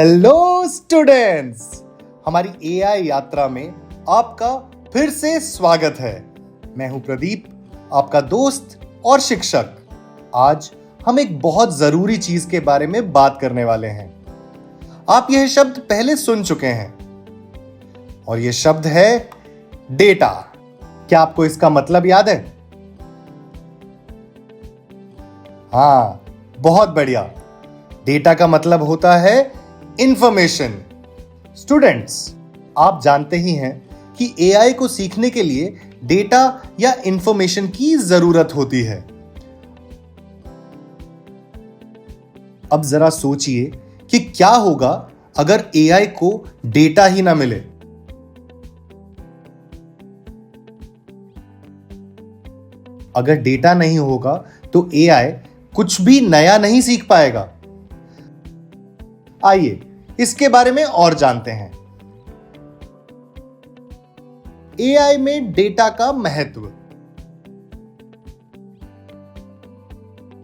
Hello students, हमारी AI यात्रा में आपका फिर से स्वागत है। मैं हूं प्रदीप, आपका दोस्त और शिक्षक। आज हम एक बहुत जरूरी चीज के बारे में बात करने वाले हैं। आप यह शब्द पहले सुन चुके हैं और यह शब्द है डेटा। क्या आपको इसका मतलब याद है? हाँ, बहुत बढ़िया। डेटा का मतलब होता है इंफॉर्मेशन। स्टूडेंट्स, आप जानते ही हैं कि एआई को सीखने के लिए डेटा या इंफॉर्मेशन की जरूरत होती है। अब जरा सोचिए कि क्या होगा अगर एआई को डेटा ही ना मिले। अगर डेटा नहीं होगा तो एआई कुछ भी नया नहीं सीख पाएगा। आइए इसके बारे में और जानते हैं। एआई में डेटा का महत्व।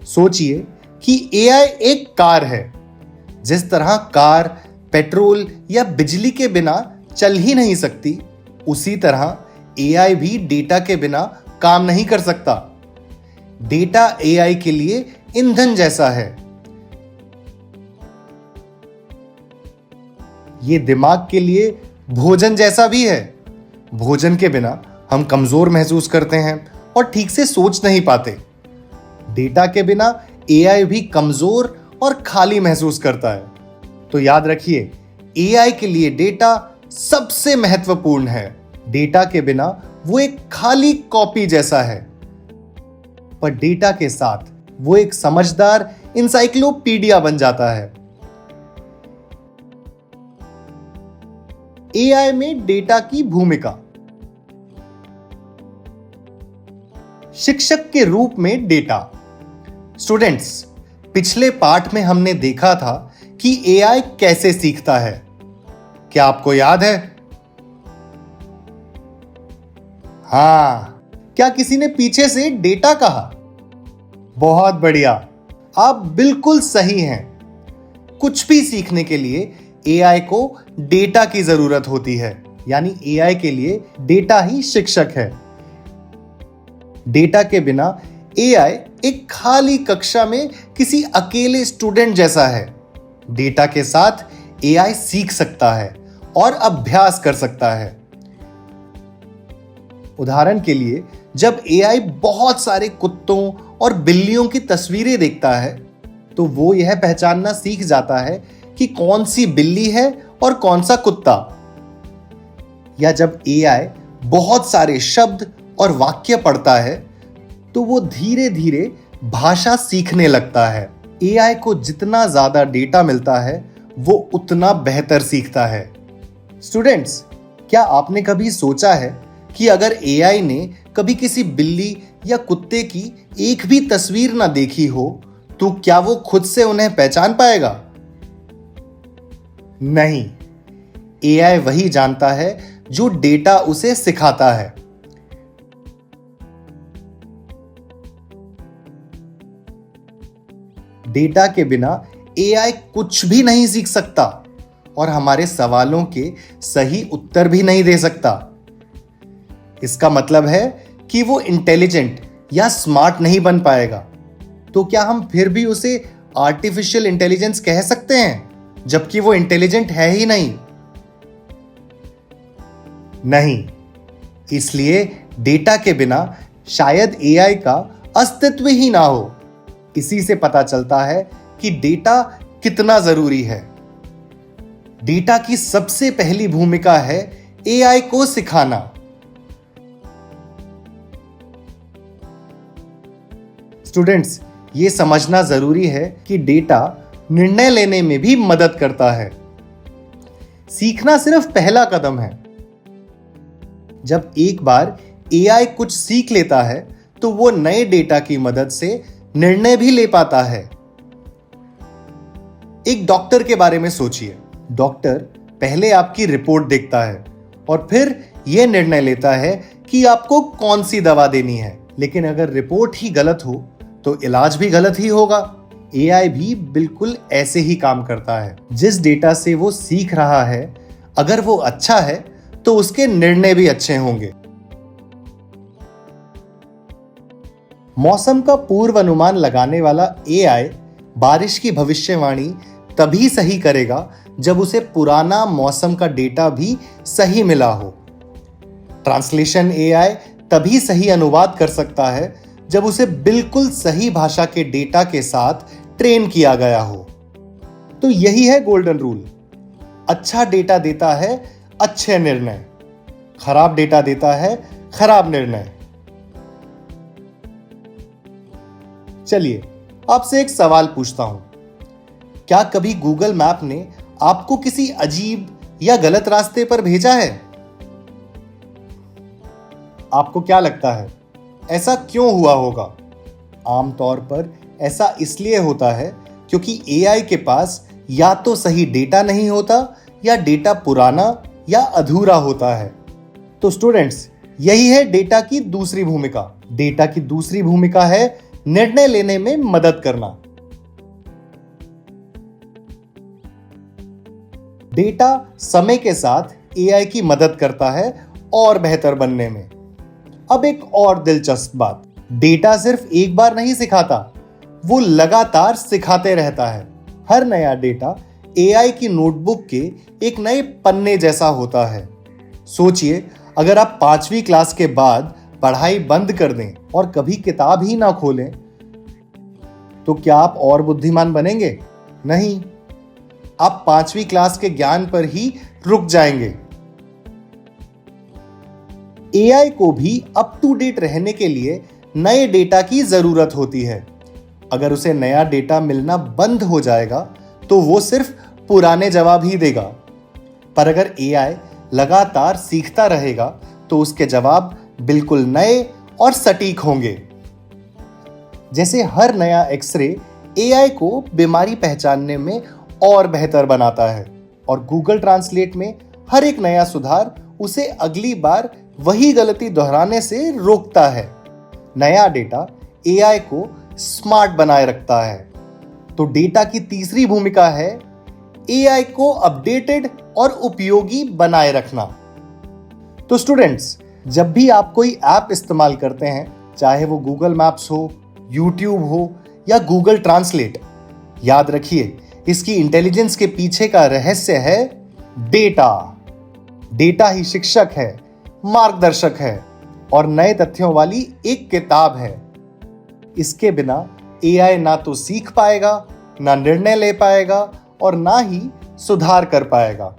सोचिए कि एआई एक कार है। जिस तरह कार पेट्रोल या बिजली के बिना चल ही नहीं सकती, उसी तरह एआई भी डेटा के बिना काम नहीं कर सकता। डेटा एआई के लिए ईंधन जैसा है। ये दिमाग के लिए भोजन जैसा भी है। भोजन के बिना हम कमजोर महसूस करते हैं और ठीक से सोच नहीं पाते। डेटा के बिना एआई भी कमजोर और खाली महसूस करता है। तो याद रखिए, एआई के लिए डेटा सबसे महत्वपूर्ण है। डेटा के बिना वो एक खाली कॉपी जैसा है, पर डेटा के साथ वो एक समझदार इंसाइक्लोपीडिया बन जाता है। एआई में डेटा की भूमिका। शिक्षक के रूप में डेटा। स्टूडेंट्स, पिछले पाठ में हमने देखा था कि एआई कैसे सीखता है। क्या आपको याद है? हाँ, क्या किसी ने पीछे से डेटा कहा? बहुत बढ़िया, आप बिल्कुल सही हैं। कुछ भी सीखने के लिए एआई को डेटा की जरूरत होती है, यानी एआई के लिए डेटा ही शिक्षक है। डेटा के बिना एआई एक खाली कक्षा में किसी अकेले स्टूडेंट जैसा है। डेटा के साथ एआई सीख सकता है और अभ्यास कर सकता है। उदाहरण के लिए, जब एआई बहुत सारे कुत्तों और बिल्लियों की तस्वीरें देखता है, तो वो यह पहचानना सीख जाता है कि कौन सी बिल्ली है और कौन सा कुत्ता। या जब एआई बहुत सारे शब्द और वाक्य पढ़ता है, तो वो धीरे धीरे भाषा सीखने लगता है। एआई को जितना ज्यादा डेटा मिलता है, वो उतना बेहतर सीखता है। स्टूडेंट्स, क्या आपने कभी सोचा है कि अगर एआई ने कभी किसी बिल्ली या कुत्ते की एक भी तस्वीर ना देखी हो, तो क्या वो खुद से उन्हें पहचान पाएगा? नहीं, एआई वही जानता है जो डेटा उसे सिखाता है। डेटा के बिना एआई कुछ भी नहीं सीख सकता और हमारे सवालों के सही उत्तर भी नहीं दे सकता। इसका मतलब है कि वो इंटेलिजेंट या स्मार्ट नहीं बन पाएगा। तो क्या हम फिर भी उसे आर्टिफिशियल इंटेलिजेंस कह सकते हैं, जबकि वो इंटेलिजेंट है ही नहीं? नहीं, इसलिए डेटा के बिना शायद एआई का अस्तित्व ही ना हो। इसी से पता चलता है कि डेटा कितना जरूरी है। डेटा की सबसे पहली भूमिका है एआई को सिखाना। स्टूडेंट्स, ये समझना जरूरी है कि डेटा निर्णय लेने में भी मदद करता है। सीखना सिर्फ पहला कदम है। जब एक बार एआई कुछ सीख लेता है, तो वो नए डेटा की मदद से निर्णय भी ले पाता है। एक डॉक्टर के बारे में सोचिए। डॉक्टर पहले आपकी रिपोर्ट देखता है और फिर यह निर्णय लेता है कि आपको कौन सी दवा देनी है। लेकिन अगर रिपोर्ट ही गलत हो, तो इलाज भी गलत ही होगा। एआई भी बिल्कुल ऐसे ही काम करता है। जिस डेटा से वो सीख रहा है, अगर वो अच्छा है तो उसके निर्णय भी अच्छे होंगे। मौसम का पूर्व अनुमान लगाने वाला एआई बारिश की भविष्यवाणी तभी सही करेगा जब उसे पुराना मौसम का डेटा भी सही मिला हो। ट्रांसलेशन एआई तभी सही अनुवाद कर सकता है जब उसे बिल्कुल सही भाषा के डेटा के साथ ट्रेन किया गया हो। तो यही है गोल्डन रूल। अच्छा डेटा देता है अच्छे निर्णय, खराब डेटा देता है खराब निर्णय। चलिए आपसे एक सवाल पूछता हूं। क्या कभी गूगल मैप ने आपको किसी अजीब या गलत रास्ते पर भेजा है? आपको क्या लगता है, ऐसा क्यों हुआ होगा? आमतौर पर ऐसा इसलिए होता है क्योंकि एआई के पास या तो सही डेटा नहीं होता या डेटा पुराना या अधूरा होता है। तो स्टूडेंट्स, यही है डेटा की दूसरी भूमिका। डेटा की दूसरी भूमिका है निर्णय लेने में मदद करना। डेटा समय के साथ एआई की मदद करता है और बेहतर बनने में। अब एक और दिलचस्प बात, डेटा सिर्फ एक बार नहीं सिखाता, वो लगातार सिखाते रहता है। हर नया डेटा एआई की नोटबुक के एक नए पन्ने जैसा होता है। सोचिए, अगर आप 5वीं क्लास के बाद पढ़ाई बंद कर दें और कभी किताब ही ना खोलें, तो क्या आप और बुद्धिमान बनेंगे? नहीं, आप 5वीं क्लास के ज्ञान पर ही रुक जाएंगे। एआई को भी अप टू डेट रहने के लिए नए डेटा की जरूरत होती है। अगर उसे नया डेटा मिलना बंद हो जाएगा तो वो सिर्फ पुराने जवाब ही देगा। पर अगर एआई लगातार सीखता रहेगा तो उसके जवाब बिल्कुल नए और सटीक होंगे। जैसे हर नया एक्सरे एआई को बीमारी पहचानने में और बेहतर बनाता है, और गूगल ट्रांसलेट में हर एक नया सुधार उसे अगली बार वही गलती दोहराने से रोकता है। नया डेटा एआई को स्मार्ट बनाए रखता है। तो डेटा की तीसरी भूमिका है एआई को अपडेटेड और उपयोगी बनाए रखना। तो स्टूडेंट्स, जब भी आप कोई ऐप इस्तेमाल करते हैं, चाहे वो गूगल मैप्स हो, यूट्यूब हो या गूगल ट्रांसलेट, याद रखिए इसकी इंटेलिजेंस के पीछे का रहस्य है डेटा। डेटा ही शिक्षक है, मार्गदर्शक है और नए तथ्यों वाली एक किताब है। इसके बिना एआई ना तो सीख पाएगा, ना निर्णय ले पाएगा और ना ही सुधार कर पाएगा।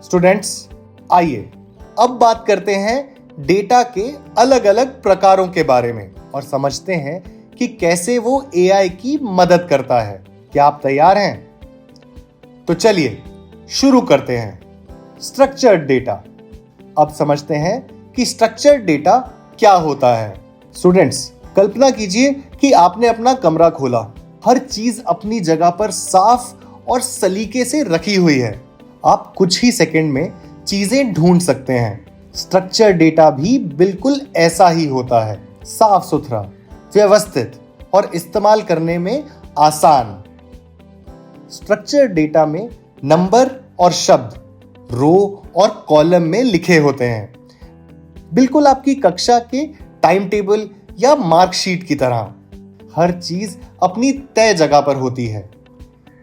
स्टूडेंट्स, आइए अब बात करते हैं डेटा के अलग अलग प्रकारों के बारे में और समझते हैं कि कैसे वो एआई की मदद करता है। क्या आप तैयार हैं? तो चलिए शुरू करते हैं। Structured data. अब समझते हैं कि स्ट्रक्चर्ड डेटा क्या होता है। स्टूडेंट्स, कल्पना कीजिए कि आपने अपना कमरा खोला। हर चीज अपनी जगह पर साफ और सलीके से रखी हुई है। आप कुछ ही सेकंड में चीजें ढूंढ सकते हैं। स्ट्रक्चर्ड डेटा भी बिल्कुल ऐसा ही होता है, साफ सुथरा, व्यवस्थित और इस्तेमाल करने में आसान। स्ट्रक्चर्ड डेटा में नंबर और शब्द रो और कॉलम में लिखे होते हैं, बिल्कुल आपकी कक्षा के टाइम टेबल या मार्कशीट की तरह। हर चीज अपनी तय जगह पर होती है।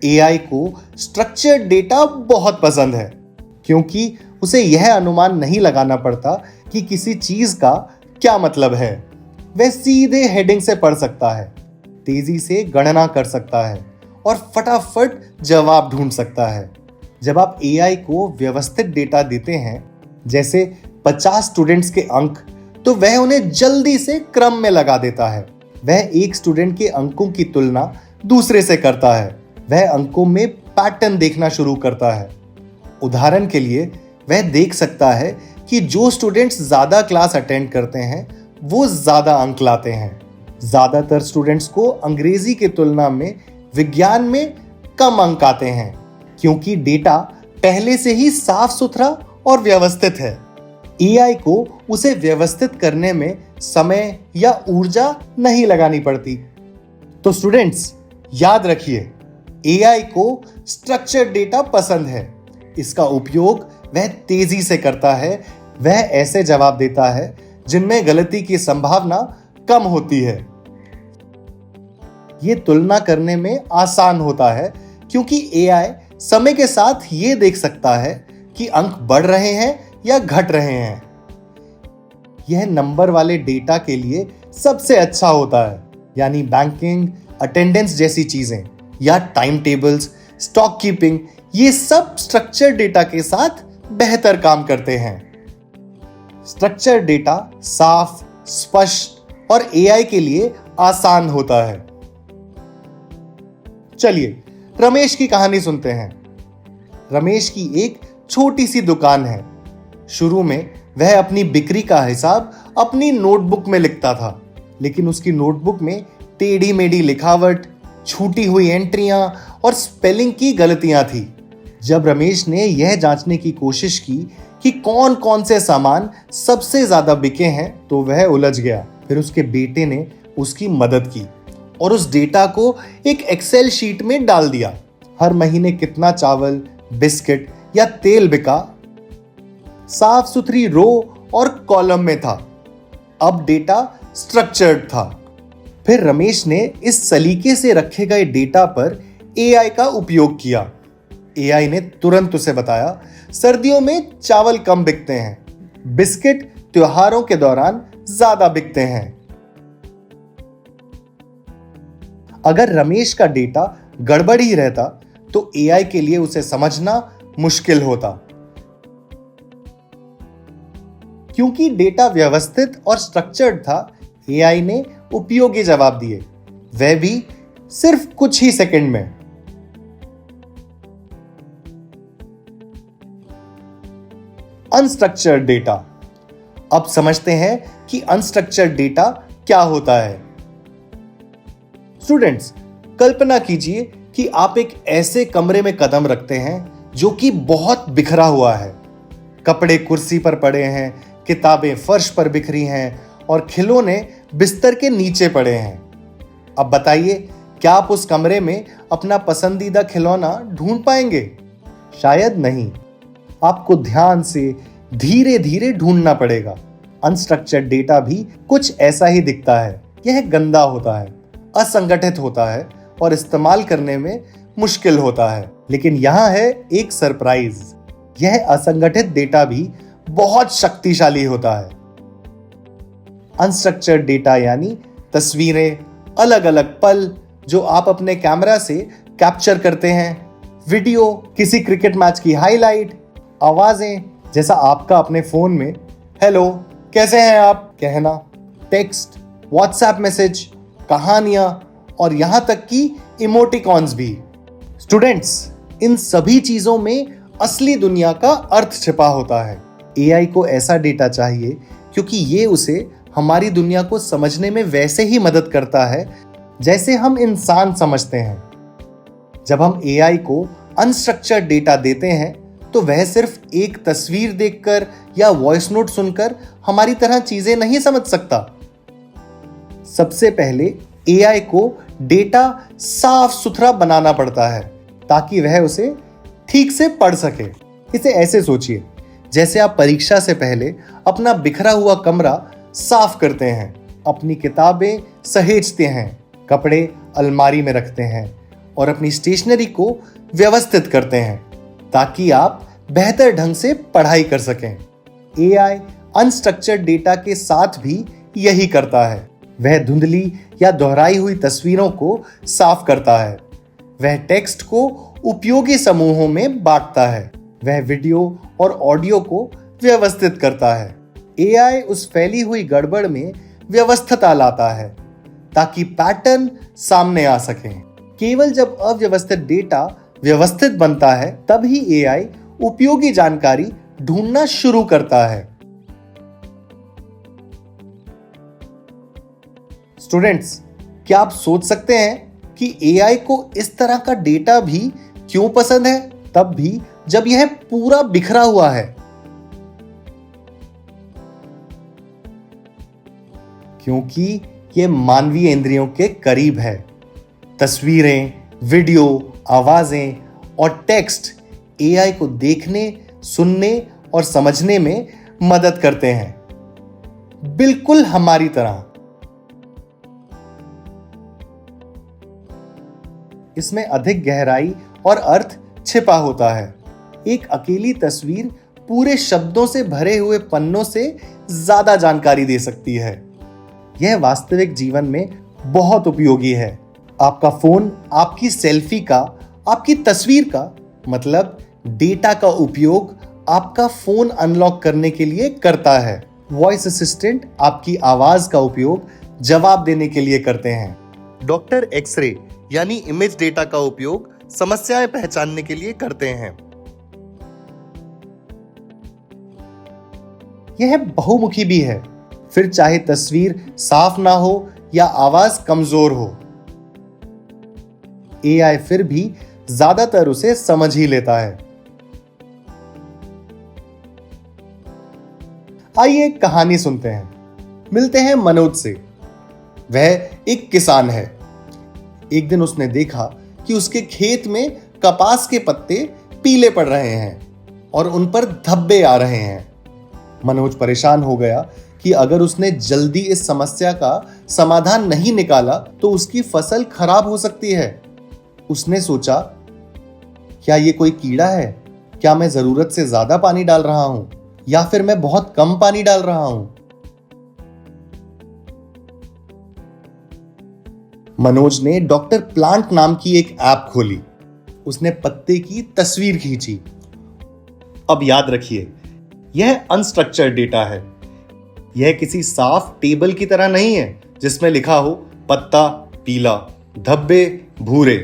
एआई को स्ट्रक्चर्ड डेटा बहुत पसंद है क्योंकि उसे यह अनुमान नहीं लगाना पड़ता कि किसी चीज का क्या मतलब है। वह सीधे हेडिंग से पढ़ सकता है, तेजी से गणना कर सकता है और फटाफट जवाब ढूंढ सकता है। जब आप एआई को व्यवस्थित डेटा देते हैं, जैसे 50 स्टूडेंट्स के अंक, तो वह उन्हें जल्दी से क्रम में लगा देता है। वह एक स्टूडेंट के अंकों की तुलना दूसरे से करता है। वह अंकों में पैटर्न देखना शुरू करता है। उदाहरण के लिए, वह देख सकता है कि जो स्टूडेंट्स ज्यादा क्लास अटेंड करते हैं वो ज्यादा अंक लाते हैं। ज्यादातर स्टूडेंट्स को अंग्रेजी की तुलना में विज्ञान में कम अंक आते हैं क्योंकि डेटा पहले से ही साफ सुथरा और व्यवस्थित है। एआई को उसे व्यवस्थित करने में समय या ऊर्जा नहीं लगानी पड़ती। तो स्टूडेंट्स याद रखिए, एआई को स्ट्रक्चर्ड डेटा पसंद है। इसका उपयोग वह तेजी से करता है, वह ऐसे जवाब देता है जिनमें गलती की संभावना कम होती है। यह तुलना करने में आसान होता है क्योंकि एआई समय के साथ यह देख सकता है कि अंक बढ़ रहे हैं या घट रहे हैं। यह नंबर वाले डेटा के लिए सबसे अच्छा होता है, यानी बैंकिंग, अटेंडेंस जैसी चीजें या टाइम टेबल्स, स्टॉक कीपिंग, ये सब स्ट्रक्चर्ड डेटा के साथ बेहतर काम करते हैं। स्ट्रक्चर्ड डेटा साफ, स्पष्ट और एआई के लिए आसान होता है। चलिए रमेश की कहानी सुनते हैं। रमेश की एक छोटी सी दुकान है। शुरू में वह अपनी बिक्री का हिसाब अपनी नोटबुक में लिखता था, लेकिन उसकी नोटबुक में टेढ़ी मेढ़ी लिखावट, छूटी हुई एंट्रियां और स्पेलिंग की गलतियां थी। जब रमेश ने यह जांचने की कोशिश की कि कौन कौन से सामान सबसे ज्यादा बिके हैं, तो वह उलझ गया। फिर उसके बेटे ने उसकी मदद की और उस डेटा को एक एक्सेल शीट में डाल दिया। हर महीने कितना चावल, बिस्किट या तेल बिका साफ सुथरी रो और कॉलम में था। अब डेटा स्ट्रक्चर्ड था। फिर रमेश ने इस सलीके से रखे गए डेटा पर एआई का उपयोग किया। एआई ने तुरंत उसे बताया, सर्दियों में चावल कम बिकते हैं, बिस्किट त्योहारों के दौरान ज्यादा बिकते हैं। अगर रमेश का डेटा गड़बड़ ही रहता तो एआई के लिए उसे समझना मुश्किल होता। क्योंकि डेटा व्यवस्थित और स्ट्रक्चर्ड था, एआई ने उपयोगी जवाब दिए, वह भी सिर्फ कुछ ही सेकंड में। Unstructured data. अब समझते हैं कि अनस्ट्रक्चर्ड डेटा क्या होता है। स्टूडेंट्स, कल्पना कीजिए कि आप एक ऐसे कमरे में कदम रखते हैं जो कि बहुत बिखरा हुआ है। कपड़े कुर्सी पर पड़े हैं, किताबें फर्श पर बिखरी हैं और खिलौने बिस्तर के नीचे पड़े हैं। अब बताइए, क्या आप उस कमरे में अपना पसंदीदा खिलौना ढूंढ पाएंगे? शायद नहीं। आपको ध्यान से धीरे धीरे ढूंढना पड़ेगा। अनस्ट्रक्चर्ड डेटा भी कुछ ऐसा ही दिखता है। यह गंदा होता है, असंगठित होता है और इस्तेमाल करने में मुश्किल होता है। लेकिन यहाँ है एक सरप्राइज, यह असंगठित डेटा भी बहुत शक्तिशाली होता है। अनस्ट्रक्चर्ड डेटा यानी तस्वीरें, अलग अलग पल जो आप अपने कैमरा से कैप्चर करते हैं, वीडियो, किसी क्रिकेट मैच की हाईलाइट, आवाजें जैसा आपका अपने फोन में हेलो कैसे हैं आप कहना, टेक्स्ट, व्हाट्सएप मैसेज, कहानियां और यहां तक कि इमोटिकॉन्स भी। स्टूडेंट्स, इन सभी चीजों में असली दुनिया का अर्थ छिपा होता है। एआई को ऐसा डेटा चाहिए क्योंकि ये उसे हमारी दुनिया को समझने में वैसे ही मदद करता है जैसे हम इंसान समझते हैं। जब हम एआई को अनस्ट्रक्चर्ड डेटा देते हैं तो वह सिर्फ एक तस्वीर देखकर या वॉइस नोट सुनकर हमारी तरह चीजें नहीं समझ सकता। सबसे पहले एआई को डेटा साफ सुथरा बनाना पड़ता है ताकि वह उसे ठीक से पढ़ सके। इसे ऐसे सोचिए, जैसे आप परीक्षा से पहले अपना बिखरा हुआ कमरा साफ करते हैं, अपनी किताबें सहेजते हैं, कपड़े अलमारी में रखते हैं और अपनी स्टेशनरी को व्यवस्थित करते हैं ताकि आप बेहतर ढंग से पढ़ाई कर सकें। एआई अनस्ट्रक्चर्ड डेटा के साथ भी यही करता है। वह धुंधली या दोहराई हुई तस्वीरों को साफ करता है, वह टेक्स्ट को उपयोगी समूहों में बांटता है, वह वीडियो और ऑडियो को व्यवस्थित करता है। एआई उस फैली हुई गड़बड़ में व्यवस्थितता लाता है ताकि पैटर्न सामने आ सके। केवल जब अव्यवस्थित डेटा व्यवस्थित बनता है तभी एआई उपयोगी जानकारी ढूंढना शुरू करता है। स्टूडेंट्स, क्या आप सोच सकते हैं कि एआई को इस तरह का डेटा भी क्यों पसंद है, तब भी जब यह पूरा बिखरा हुआ है? क्योंकि यह मानवीय इंद्रियों के करीब है। तस्वीरें, वीडियो, आवाजें और टेक्स्ट एआई को देखने, सुनने और समझने में मदद करते हैं, बिल्कुल हमारी तरह। इसमें अधिक गहराई और अर्थ छिपा होता है। एक अकेली तस्वीर पूरे शब्दों से भरे हुए पन्नों से ज्यादा जानकारी दे सकती है। यह वास्तविक जीवन में बहुत उपयोगी है। आपका फोन आपकी सेल्फी का, आपकी तस्वीर का मतलब डेटा का उपयोग आपका फोन अनलॉक करने के लिए करता है। वॉइस असिस्टेंट आपकी आवाज का उपयोग जवाब देने के लिए करते हैं। डॉक्टर एक्सरे यानी इमेज डेटा का उपयोग समस्याएं पहचानने के लिए करते हैं। यह बहुमुखी भी है, फिर चाहे तस्वीर साफ ना हो या आवाज कमजोर हो, एआई फिर भी ज्यादातर उसे समझ ही लेता है। आइए एक कहानी सुनते हैं। मिलते हैं मनोज से। वह एक किसान है। एक दिन उसने देखा कि उसके खेत में कपास के पत्ते पीले पड़ रहे हैं और उन पर धब्बे आ रहे हैं। मनोज परेशान हो गया कि अगर उसने जल्दी इस समस्या का समाधान नहीं निकाला तो उसकी फसल खराब हो सकती है। उसने सोचा, क्या ये कोई कीड़ा है? क्या मैं जरूरत से ज्यादा पानी डाल रहा हूं या फिर मैं बहुत कम पानी डाल रहा हूं? मनोज ने डॉक्टर प्लांट नाम की एक ऐप खोली। उसने पत्ते की तस्वीर खींची। अब याद रखिए, यह अनस्ट्रक्चर्ड डेटा है। यह किसी साफ टेबल की तरह नहीं है जिसमें लिखा हो पत्ता पीला, धब्बे भूरे।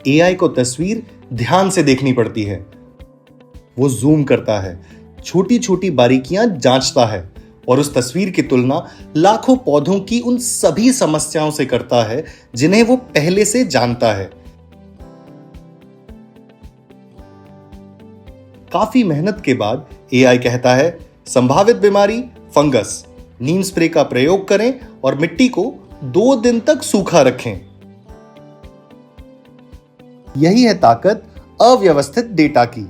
एआई को तस्वीर ध्यान से देखनी पड़ती है। वो जूम करता है, छोटी छोटी बारीकियां जांचता है और उस तस्वीर की तुलना लाखों पौधों की उन सभी समस्याओं से करता है जिन्हें वो पहले से जानता है। काफी मेहनत के बाद एआई कहता है, संभावित बीमारी फंगस, नीम स्प्रे का प्रयोग करें और मिट्टी को 2 दिन तक सूखा रखें। यही है ताकत अव्यवस्थित डेटा की।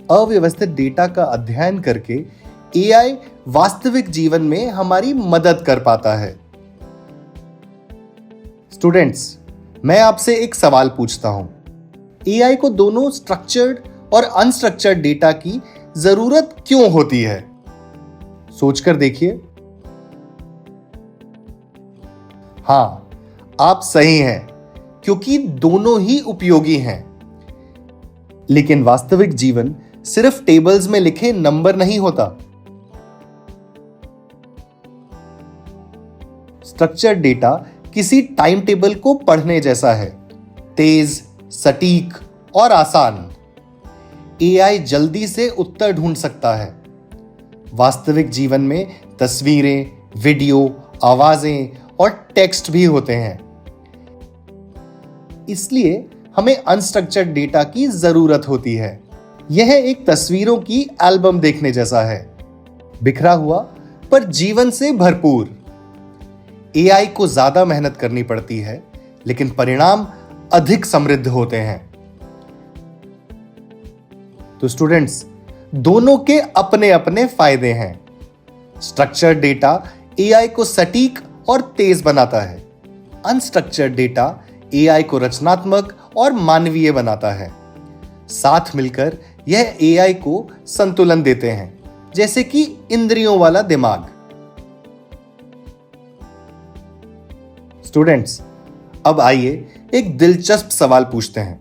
अव्यवस्थित डेटा का अध्ययन करके एआई वास्तविक जीवन में हमारी मदद कर पाता है। स्टूडेंट्स, मैं आपसे एक सवाल पूछता हूं। एआई को दोनों स्ट्रक्चर्ड और अनस्ट्रक्चर्ड डेटा की जरूरत क्यों होती है? सोचकर देखिए। हां, आप सही हैं, क्योंकि दोनों ही उपयोगी हैं। लेकिन वास्तविक जीवन सिर्फ टेबल्स में लिखे नंबर नहीं होता। स्ट्रक्चर्ड डेटा किसी टाइम टेबल को पढ़ने जैसा है, तेज, सटीक और आसान। एआई जल्दी से उत्तर ढूंढ सकता है। वास्तविक जीवन में तस्वीरें, वीडियो, आवाजें और टेक्स्ट भी होते हैं। इसलिए हमें अनस्ट्रक्चर्ड डेटा की जरूरत होती है। यह एक तस्वीरों की एल्बम देखने जैसा है, बिखरा हुआ पर जीवन से भरपूर। एआई को ज्यादा मेहनत करनी पड़ती है, लेकिन परिणाम अधिक समृद्ध होते हैं। तो स्टूडेंट्स, दोनों के अपने अपने फायदे हैं। स्ट्रक्चर्ड डेटा एआई को सटीक और तेज बनाता है। अनस्ट्रक्चर्ड डेटा एआई को रचनात्मक और मानवीय बनाता है। साथ मिलकर यह एआई को संतुलन देते हैं, जैसे कि इंद्रियों वाला दिमाग। स्टूडेंट्स, अब आइए एक दिलचस्प सवाल पूछते हैं।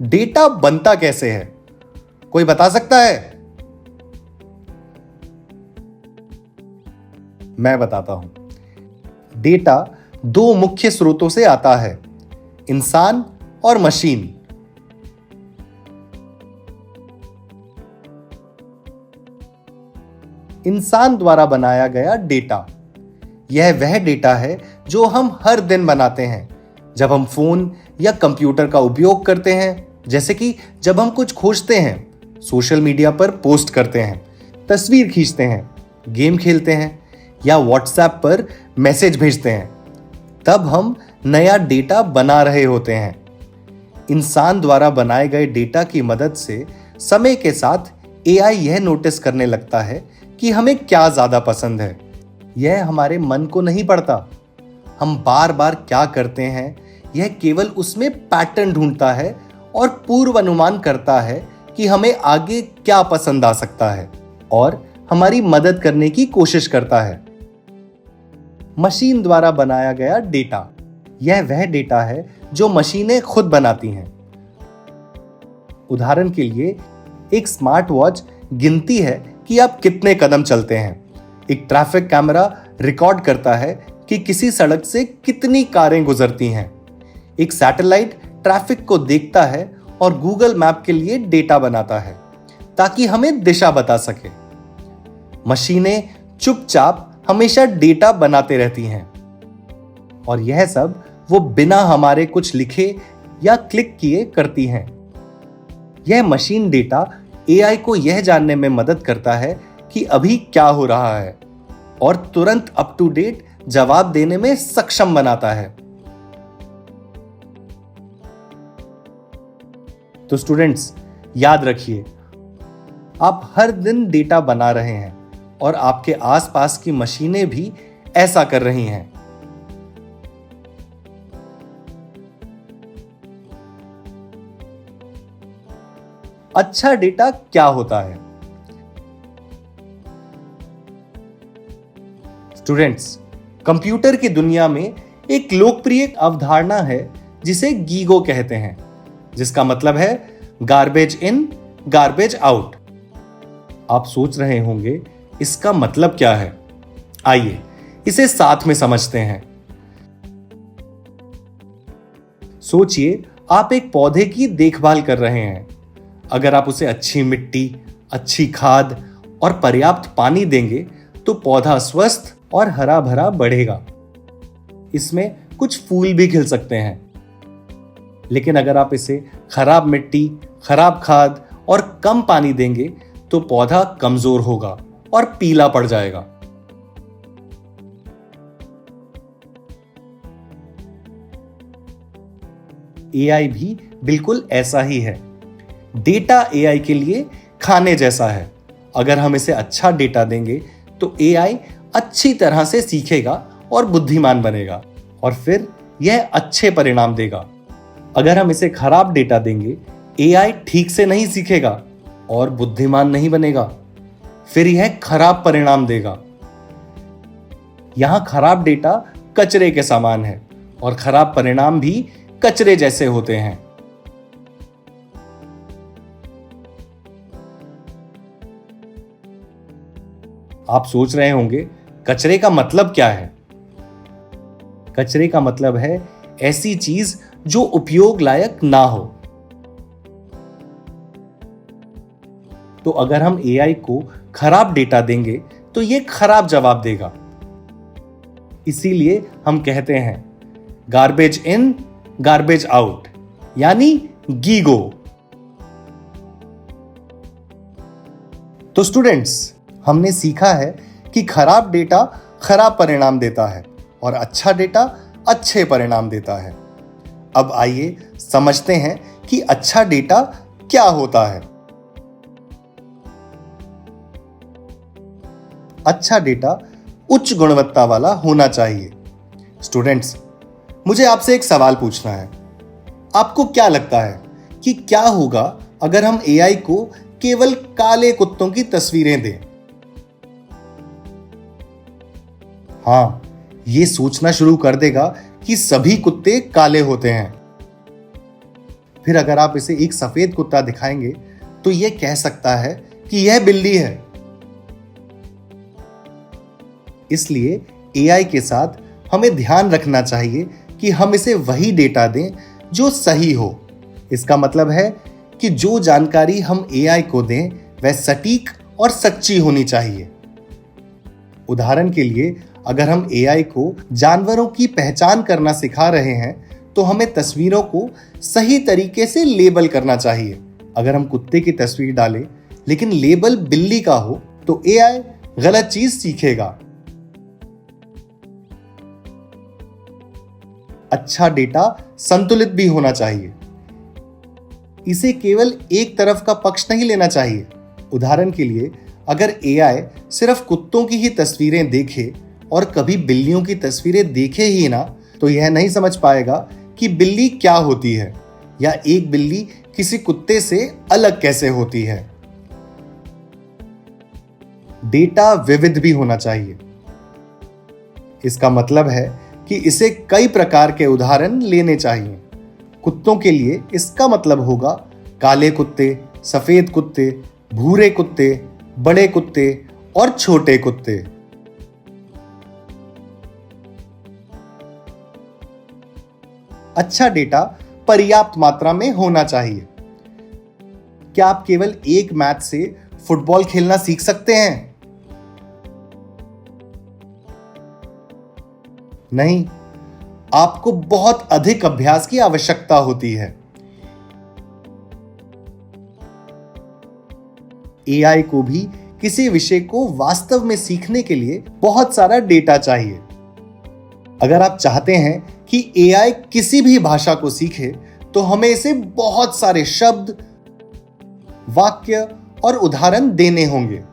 डेटा बनता कैसे है? कोई बता सकता है? मैं बताता हूं। डेटा 2 मुख्य स्रोतों से आता है, इंसान और मशीन। इंसान द्वारा बनाया गया डेटा, यह वह डेटा है जो हम हर दिन बनाते हैं जब हम फोन या कंप्यूटर का उपयोग करते हैं, जैसे कि जब हम कुछ खोजते हैं, सोशल मीडिया पर पोस्ट करते हैं, तस्वीर खींचते हैं, गेम खेलते हैं या व्हाट्सएप पर मैसेज भेजते हैं। तब हम नया डेटा बना रहे होते हैं। इंसान द्वारा बनाए गए डेटा की मदद से समय के साथ एआई यह नोटिस करने लगता है कि हमें क्या ज्यादा पसंद है। यह हमारे मन को नहीं पढ़ता, हम बार बार क्या करते हैं, यह केवल उसमें पैटर्न ढूंढता है और पूर्व अनुमान करता है कि हमें आगे क्या पसंद आ सकता है और हमारी मदद करने की कोशिश करता है। मशीन द्वारा बनाया गया डेटा, यह वह डेटा है जो मशीनें खुद बनाती हैं। उदाहरण के लिए एक स्मार्ट वॉच गिनती है कि आप कितने कदम चलते हैं। एक ट्रैफिक कैमरा रिकॉर्ड करता है कि किसी सड़क से कितनी कारें गुजरती हैं। एक सैटेलाइट ट्रैफिक को देखता है और गूगल मैप के लिए डेटा बनाता है ताकि हमें दिशा बता सके। मशीनें चुपचाप हमेशा डेटा बनाते रहती हैं और यह सब वो बिना हमारे कुछ लिखे या क्लिक किए करती हैं। यह मशीन डेटा एआई को यह जानने में मदद करता है कि अभी क्या हो रहा है और तुरंत अप टू डेट जवाब देने में सक्षम बनाता है। तो स्टूडेंट्स, याद रखिए, आप हर दिन डेटा बना रहे हैं और आपके आसपास की मशीनें भी ऐसा कर रही हैं। अच्छा डेटा क्या होता है? स्टूडेंट्स, कंप्यूटर की दुनिया में एक लोकप्रिय अवधारणा है जिसे गीगो कहते हैं, जिसका मतलब है गार्बेज इन गार्बेज आउट। आप सोच रहे होंगे इसका मतलब क्या है? आइए इसे साथ में समझते हैं। सोचिए, आप एक पौधे की देखभाल कर रहे हैं। अगर आप उसे अच्छी मिट्टी, अच्छी खाद और पर्याप्त पानी देंगे तो पौधा स्वस्थ और हरा भरा बढ़ेगा। इसमें कुछ फूल भी खिल सकते हैं। लेकिन अगर आप इसे खराब मिट्टी, खराब खाद और कम पानी देंगे तो पौधा कमजोर होगा और पीला पड़ जाएगा। एआई भी बिल्कुल ऐसा ही है। डेटा एआई के लिए खाने जैसा है। अगर हम इसे अच्छा डेटा देंगे तो एआई अच्छी तरह से सीखेगा और बुद्धिमान बनेगा और फिर यह अच्छे परिणाम देगा। अगर हम इसे खराब डेटा देंगे, एआई ठीक से नहीं सीखेगा और बुद्धिमान नहीं बनेगा, फिर यह खराब परिणाम देगा। यहां खराब डेटा कचरे के समान है और खराब परिणाम भी कचरे जैसे होते हैं। आप सोच रहे होंगे, कचरे का मतलब क्या है? कचरे का मतलब है ऐसी चीज जो उपयोग लायक ना हो। तो अगर हम एआई को खराब डेटा देंगे तो यह खराब जवाब देगा। इसीलिए हम कहते हैं गार्बेज इन गार्बेज आउट, यानी गीगो। तो स्टूडेंट्स, हमने सीखा है कि खराब डेटा खराब परिणाम देता है और अच्छा डेटा अच्छे परिणाम देता है। अब आइए समझते हैं कि अच्छा डेटा क्या होता है। अच्छा डेटा उच्च गुणवत्ता वाला होना चाहिए। स्टूडेंट्स, मुझे आपसे एक सवाल पूछना है। आपको क्या लगता है कि क्या होगा अगर हम एआई को केवल काले कुत्तों की तस्वीरें दें? हाँ, ये सोचना शुरू कर देगा कि सभी कुत्ते काले होते हैं। फिर अगर आप इसे एक सफेद कुत्ता दिखाएंगे तो यह कह सकता है कि यह बिल्ली है। इसलिए एआई के साथ हमें ध्यान रखना चाहिए कि हम इसे वही डेटा दें जो सही हो। इसका मतलब है कि जो जानकारी हम एआई को दें वह सटीक और सच्ची होनी चाहिए। उदाहरण के लिए, अगर हम एआई को जानवरों की पहचान करना सिखा रहे हैं तो हमें तस्वीरों को सही तरीके से लेबल करना चाहिए। अगर हम कुत्ते की तस्वीर डालें लेकिन लेबल बिल्ली का हो तो एआई गलत चीज सीखेगा। अच्छा डेटा संतुलित भी होना चाहिए। इसे केवल एक तरफ का पक्ष नहीं लेना चाहिए। उदाहरण के लिए, अगर एआई सिर्फ कुत्तों की ही तस्वीरें देखे और कभी बिल्लियों की तस्वीरें देखे ही ना, तो यह नहीं समझ पाएगा कि बिल्ली क्या होती है या एक बिल्ली किसी कुत्ते से अलग कैसे होती है। डेटा विविध भी होना चाहिए। इसका मतलब है कि इसे कई प्रकार के उदाहरण लेने चाहिए। कुत्तों के लिए इसका मतलब होगा काले कुत्ते, सफेद कुत्ते, भूरे कुत्ते, बड़े कुत्ते और छोटे कुत्ते। अच्छा डेटा पर्याप्त मात्रा में होना चाहिए। क्या आप केवल एक मैच से फुटबॉल खेलना सीख सकते हैं? नहीं, आपको बहुत अधिक अभ्यास की आवश्यकता होती है। एआई को भी किसी विषय को वास्तव में सीखने के लिए बहुत सारा डेटा चाहिए। अगर आप चाहते हैं कि एआई किसी भी भाषा को सीखे, तो हमें इसे बहुत सारे शब्द, वाक्य और उदाहरण देने होंगे।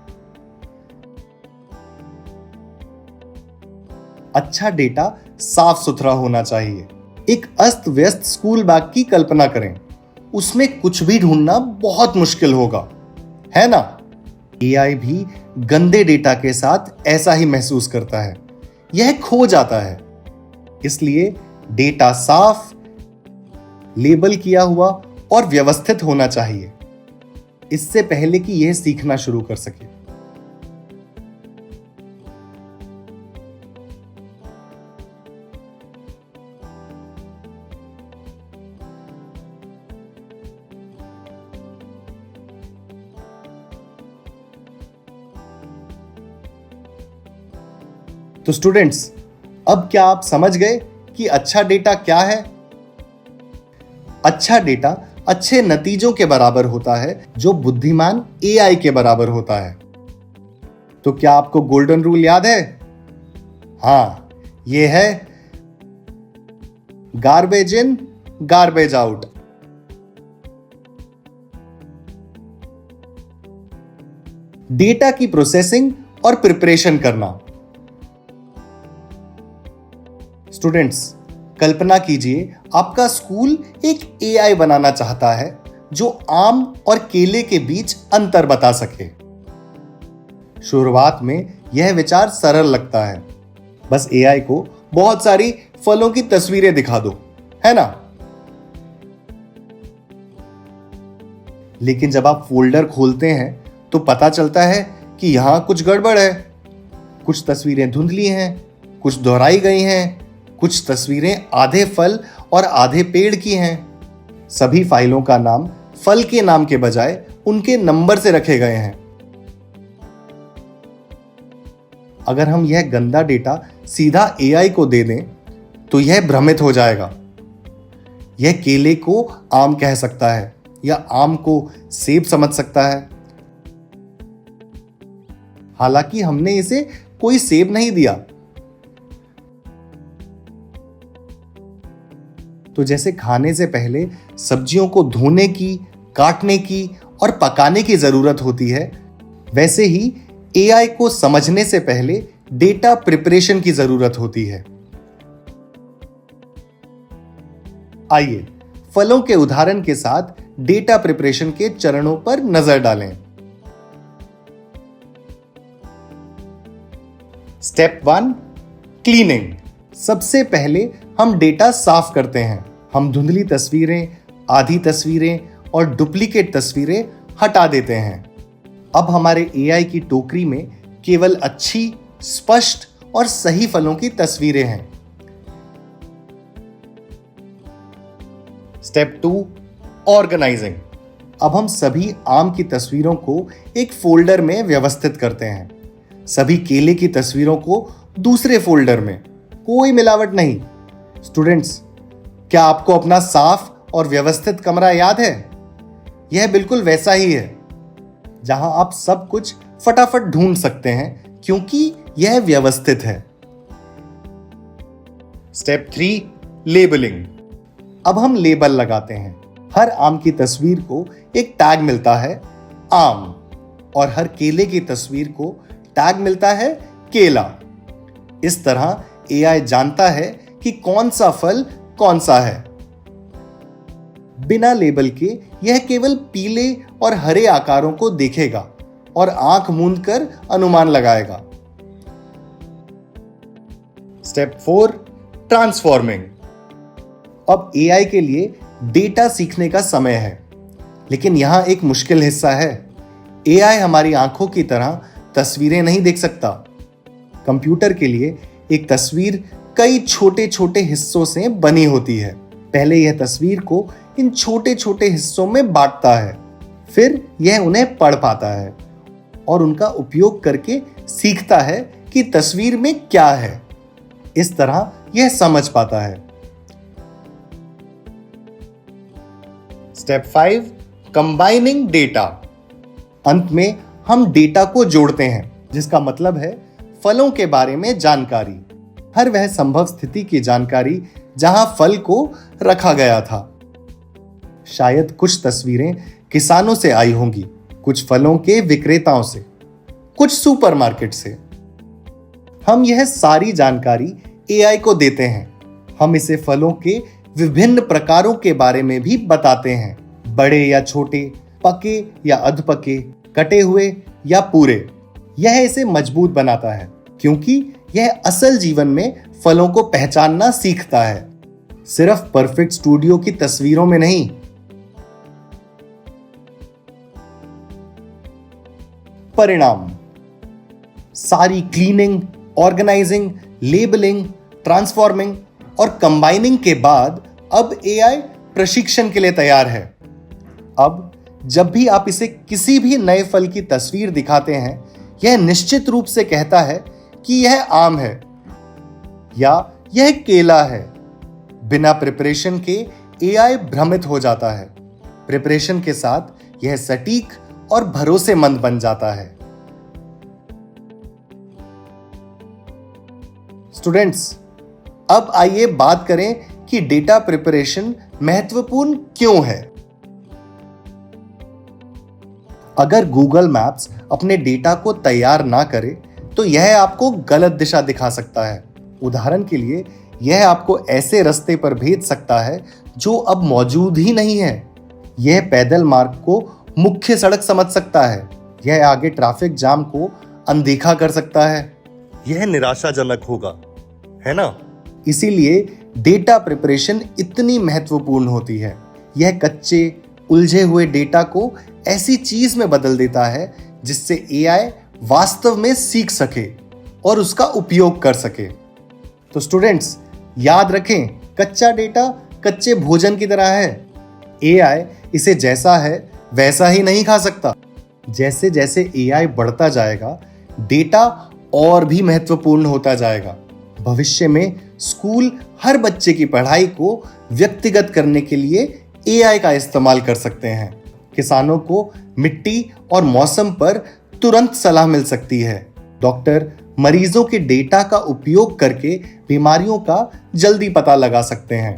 अच्छा डेटा साफ सुथरा होना चाहिए। एक अस्त व्यस्त स्कूल बैग की कल्पना करें। उसमें कुछ भी ढूंढना बहुत मुश्किल होगा, है ना? एआई भी गंदे डेटा के साथ ऐसा ही महसूस करता है। यह खो जाता है। इसलिए डेटा साफ, लेबल किया हुआ और व्यवस्थित होना चाहिए, इससे पहले कि यह सीखना शुरू कर सके। तो स्टूडेंट्स, अब क्या आप समझ गए कि अच्छा डेटा क्या है? अच्छा डेटा अच्छे नतीजों के बराबर होता है, जो बुद्धिमान एआई के बराबर होता है। तो क्या आपको गोल्डन रूल याद है? हाँ, यह है गार्बेज इन, गार्बेज आउट। डेटा की प्रोसेसिंग और प्रिपरेशन करना। स्टूडेंट्स, कल्पना कीजिए आपका स्कूल एक एआई बनाना चाहता है जो आम और केले के बीच अंतर बता सके। शुरुआत में यह विचार सरल लगता है। बस एआई को बहुत सारी फलों की तस्वीरें दिखा दो, है ना? लेकिन जब आप फोल्डर खोलते हैं तो पता चलता है कि यहां कुछ गड़बड़ है। कुछ तस्वीरें धुंधली हैं, कुछ दोहराई गई हैं, कुछ तस्वीरें आधे फल और आधे पेड़ की हैं। सभी फाइलों का नाम फल के नाम के बजाय उनके नंबर से रखे गए हैं। अगर हम यह गंदा डेटा सीधा एआई को दे दें, तो यह भ्रमित हो जाएगा। यह केले को आम कह सकता है या आम को सेब समझ सकता है। हालांकि हमने इसे कोई सेब नहीं दिया। तो जैसे खाने से पहले सब्जियों को धोने की, काटने की और पकाने की जरूरत होती है, वैसे ही एआई को समझने से पहले डेटा प्रिपरेशन की जरूरत होती है। आइए फलों के उदाहरण के साथ डेटा प्रिपरेशन के चरणों पर नजर डालें। Step 1, cleaning. सबसे पहले हम डेटा साफ करते हैं। हम धुंधली तस्वीरें, आधी तस्वीरें और डुप्लीकेट तस्वीरें हटा देते हैं। अब हमारे एआई की टोकरी में केवल अच्छी, स्पष्ट और सही फलों की तस्वीरें हैं। Step 2, organising. अब हम सभी आम की तस्वीरों को एक फोल्डर में व्यवस्थित करते हैं, सभी केले की तस्वीरों को दूसरे फोल्डर में। कोई मिलावट नहीं। स्टूडेंट्स, क्या आपको अपना साफ और व्यवस्थित कमरा याद है? यह बिल्कुल वैसा ही है, जहां आप सब कुछ फटाफट ढूंढ सकते हैं क्योंकि यह व्यवस्थित है। Step 3, labelling. अब हम लेबल लगाते हैं। हर आम की तस्वीर को एक टैग मिलता है आम, और हर केले की तस्वीर को टैग मिलता है केला। इस तरह एआई जानता है कि कौन सा फल कौन सा है। बिना लेबल के यह केवल पीले और हरे आकारों को देखेगा और आंख मूंद कर अनुमान लगाएगा। Step 4, transforming. अब एआई के लिए डेटा सीखने का समय है, लेकिन यहां एक मुश्किल हिस्सा है। एआई हमारी आंखों की तरह तस्वीरें नहीं देख सकता। कंप्यूटर के लिए एक तस्वीर कई छोटे छोटे हिस्सों से बनी होती है। पहले यह तस्वीर को इन छोटे छोटे हिस्सों में बांटता है, फिर यह उन्हें पढ़ पाता है और उनका उपयोग करके सीखता है कि तस्वीर में क्या है। इस तरह यह समझ पाता है। Step 5, combining data. अंत में हम डेटा को जोड़ते हैं, जिसका मतलब है फलों के बारे में जानकारी, हर वह संभव स्थिति की जानकारी जहां फल को रखा गया था। शायद कुछ तस्वीरें किसानों से आई होंगी, कुछ फलों के विक्रेताओं से, कुछ सुपरमार्केट से। हम यह सारी जानकारी एआई को देते हैं। हम इसे फलों के विभिन्न प्रकारों के बारे में भी बताते हैं, बड़े या छोटे, पके या अधपके, कटे हुए या पूरे। यह इसे मजबूत बनाता है, क्योंकि यह असल जीवन में फलों को पहचानना सीखता है, सिर्फ परफेक्ट स्टूडियो की तस्वीरों में नहीं। परिणाम: सारी क्लीनिंग, ऑर्गेनाइजिंग, लेबलिंग, ट्रांसफॉर्मिंग और कंबाइनिंग के बाद अब एआई प्रशिक्षण के लिए तैयार है। अब जब भी आप इसे किसी भी नए फल की तस्वीर दिखाते हैं, यह निश्चित रूप से कहता है कि यह आम है या यह केला है। बिना प्रिपरेशन के एआई भ्रमित हो जाता है। प्रिपरेशन के साथ यह सटीक और भरोसेमंद बन जाता है। स्टूडेंट्स, अब आइए बात करें कि डेटा प्रिपरेशन महत्वपूर्ण क्यों है। अगर गूगल मैप्स अपने डेटा को तैयार ना करे तो यह आपको गलत दिशा दिखा सकता है। उदाहरण के लिए, यह आपको ऐसे रास्ते पर भेज सकता है जो अब मौजूद ही नहीं है। यह पैदल मार्ग को मुख्य सड़क समझ सकता है। यह आगे ट्रैफिक जाम को अनदेखा कर सकता है। यह निराशाजनक होगा, है ना? इसीलिए डेटा प्रिपरेशन इतनी महत्वपूर्ण होती है। यह कच्चे, उलझे हुए डेटा को ऐसी चीज में बदल देता है जिससे एआई वास्तव में सीख सके और उसका उपयोग कर सके। तो स्टूडेंट्स, याद रखें, कच्चा डेटा कच्चे भोजन की तरह है। एआई इसे जैसा है वैसा ही नहीं खा सकता। जैसे जैसे एआई बढ़ता जाएगा, डेटा और भी महत्वपूर्ण होता जाएगा। भविष्य में स्कूल हर बच्चे की पढ़ाई को व्यक्तिगत करने के लिए एआई का इस्तेमाल कर सकते हैं। किसानों को मिट्टी और मौसम पर तुरंत सलाह मिल सकती है। डॉक्टर मरीजों के डेटा का उपयोग करके बीमारियों का जल्दी पता लगा सकते हैं।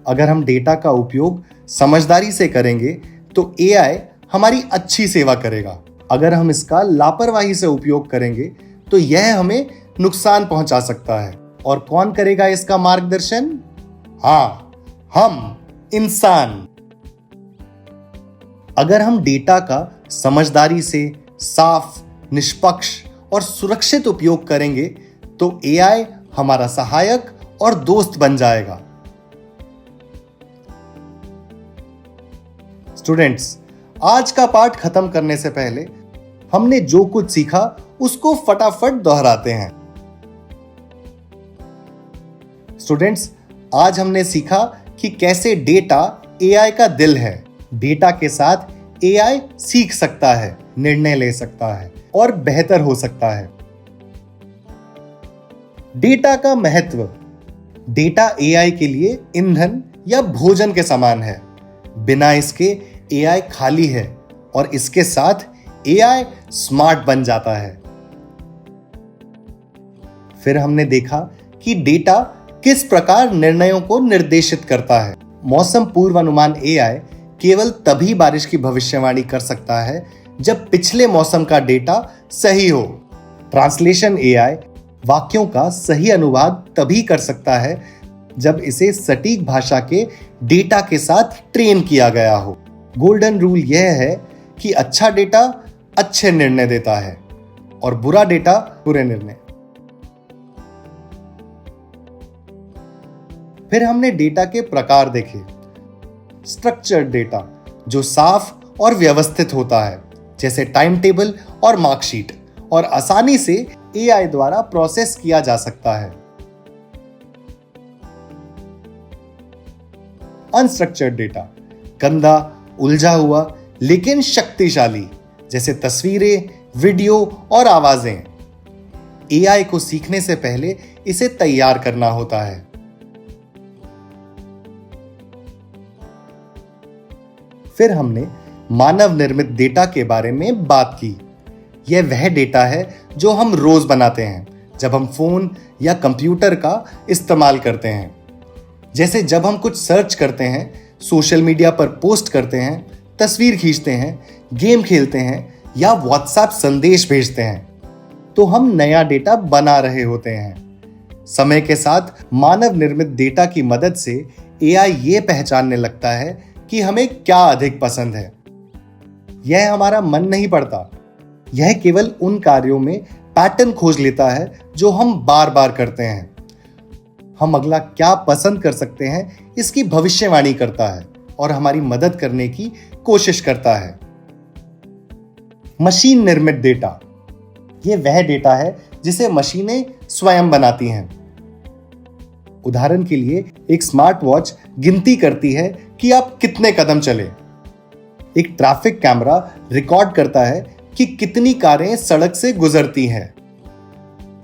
अगर हम डेटा का उपयोग समझदारी से करेंगे तो एआई हमारी अच्छी सेवा करेगा। अगर हम इसका लापरवाही से उपयोग करेंगे तो यह हमें नुकसान पहुंचा सकता है। और कौन करेगा इसका मार्गदर्शन? हाँ, हम इंसान। अगर हम डेटा का समझदारी से, साफ, निष्पक्ष और सुरक्षित उपयोग करेंगे तो एआई हमारा सहायक और दोस्त बन जाएगा। स्टूडेंट्स, आज का पाठ खत्म करने से पहले हमने जो कुछ सीखा उसको फटाफट दोहराते हैं। स्टूडेंट्स, आज हमने सीखा कि कैसे डेटा एआई का दिल है। डेटा के साथ एआई सीख सकता है, निर्णय ले सकता है और बेहतर हो सकता है। डेटा का महत्व: डेटा एआई के लिए ईंधन या भोजन के समान है। बिना इसके एआई खाली है और इसके साथ एआई स्मार्ट बन जाता है। फिर हमने देखा कि डेटा किस प्रकार निर्णयों को निर्देशित करता है। मौसम पूर्वानुमान एआई केवल तभी बारिश की भविष्यवाणी कर सकता है जब पिछले मौसम का डेटा सही हो। ट्रांसलेशन एआई वाक्यों का सही अनुवाद तभी कर सकता है जब इसे सटीक भाषा के डेटा के साथ ट्रेन किया गया हो। गोल्डन रूल यह है कि अच्छा डेटा अच्छे निर्णय देता है और बुरा डेटा बुरे निर्णय। फिर हमने डेटा के प्रकार देखे। स्ट्रक्चर्ड डेटा जो साफ और व्यवस्थित होता है, जैसे टाइम टेबल और मार्कशीट, और आसानी से एआई द्वारा प्रोसेस किया जा सकता है। अनस्ट्रक्चर्ड डेटा गंदा, उलझा हुआ लेकिन शक्तिशाली, जैसे तस्वीरें, वीडियो और आवाजें। एआई को सीखने से पहले इसे तैयार करना होता है। फिर हमने मानव निर्मित डेटा के बारे में बात की। यह वह डेटा है जो हम रोज बनाते हैं जब हम फोन या कंप्यूटर का इस्तेमाल करते हैं, जैसे जब हम कुछ सर्च करते हैं, सोशल मीडिया पर पोस्ट करते हैं, तस्वीर खींचते हैं, गेम खेलते हैं या व्हाट्सएप संदेश भेजते हैं, तो हम नया डेटा बना रहे होते हैं। समय के साथ मानव निर्मित डेटा की मदद से एआई ये पहचानने लगता है कि हमें क्या अधिक पसंद है। यह हमारा मन नहीं पड़ता, यह केवल उन कार्यों में पैटर्न खोज लेता है जो हम बार बार करते हैं। हम अगला क्या पसंद कर सकते हैं इसकी भविष्यवाणी करता है और हमारी मदद करने की कोशिश करता है। मशीन निर्मित डेटा, यह वह डेटा है जिसे मशीनें स्वयं बनाती हैं। उदाहरण के लिए एक स्मार्ट वॉच गिनती करती है कि आप कितने कदम चले। एक ट्रैफिक कैमरा रिकॉर्ड करता है कि कितनी कारें सड़क से गुजरती हैं।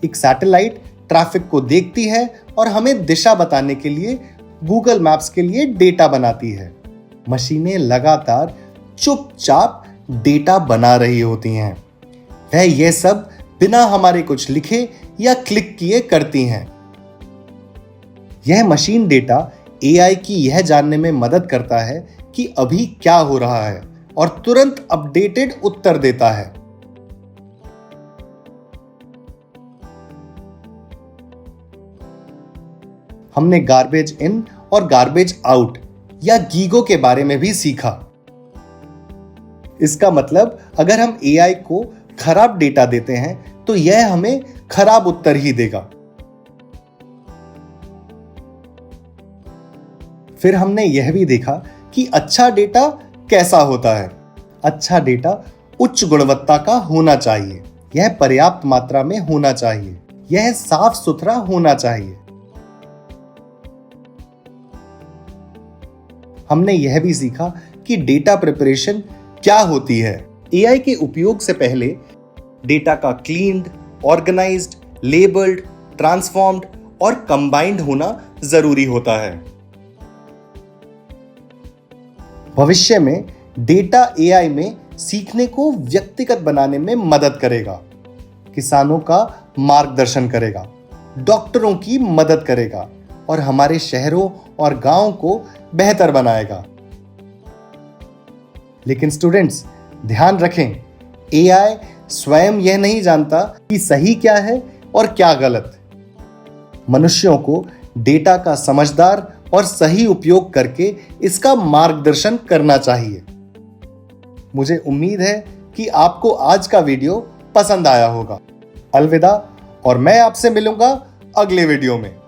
एक सैटेलाइट ट्रैफिक को देखती है और हमें दिशा बताने के लिए गूगल मैप्स के लिए डेटा बनाती है। मशीनें लगातार चुपचाप डेटा बना रही होती हैं। वह यह सब बिना हमारे कुछ लिखे या क्लिक किए करती हैं। यह मशीन डेटा एआई की यह जानने में मदद करता है कि अभी क्या हो रहा है और तुरंत अपडेटेड उत्तर देता है। हमने गार्बेज इन और गार्बेज आउट या गीगो के बारे में भी सीखा। इसका मतलब अगर हम एआई को खराब डेटा देते हैं तो यह हमें खराब उत्तर ही देगा। फिर हमने यह भी देखा कि अच्छा डेटा कैसा होता है। अच्छा डेटा उच्च गुणवत्ता का होना चाहिए, यह पर्याप्त मात्रा में होना चाहिए, यह साफ सुथरा होना चाहिए। हमने यह भी सीखा कि डेटा प्रिपरेशन क्या होती है। एआई के उपयोग से पहले डेटा का क्लीन्ड, ऑर्गेनाइज्ड, लेबल्ड, ट्रांसफॉर्म्ड और कंबाइंड होना जरूरी होता है। भविष्य में डेटा एआई में सीखने को व्यक्तिगत बनाने में मदद करेगा, किसानों का मार्गदर्शन करेगा, डॉक्टरों की मदद करेगा और हमारे शहरों और गांवों को बेहतर बनाएगा। लेकिन स्टूडेंट्स, ध्यान रखें, एआई स्वयं यह नहीं जानता कि सही क्या है और क्या गलत। मनुष्यों को डेटा का समझदार और सही उपयोग करके इसका मार्गदर्शन करना चाहिए। मुझे उम्मीद है कि आपको आज का वीडियो पसंद आया होगा। अलविदा, और मैं आपसे मिलूंगा अगले वीडियो में।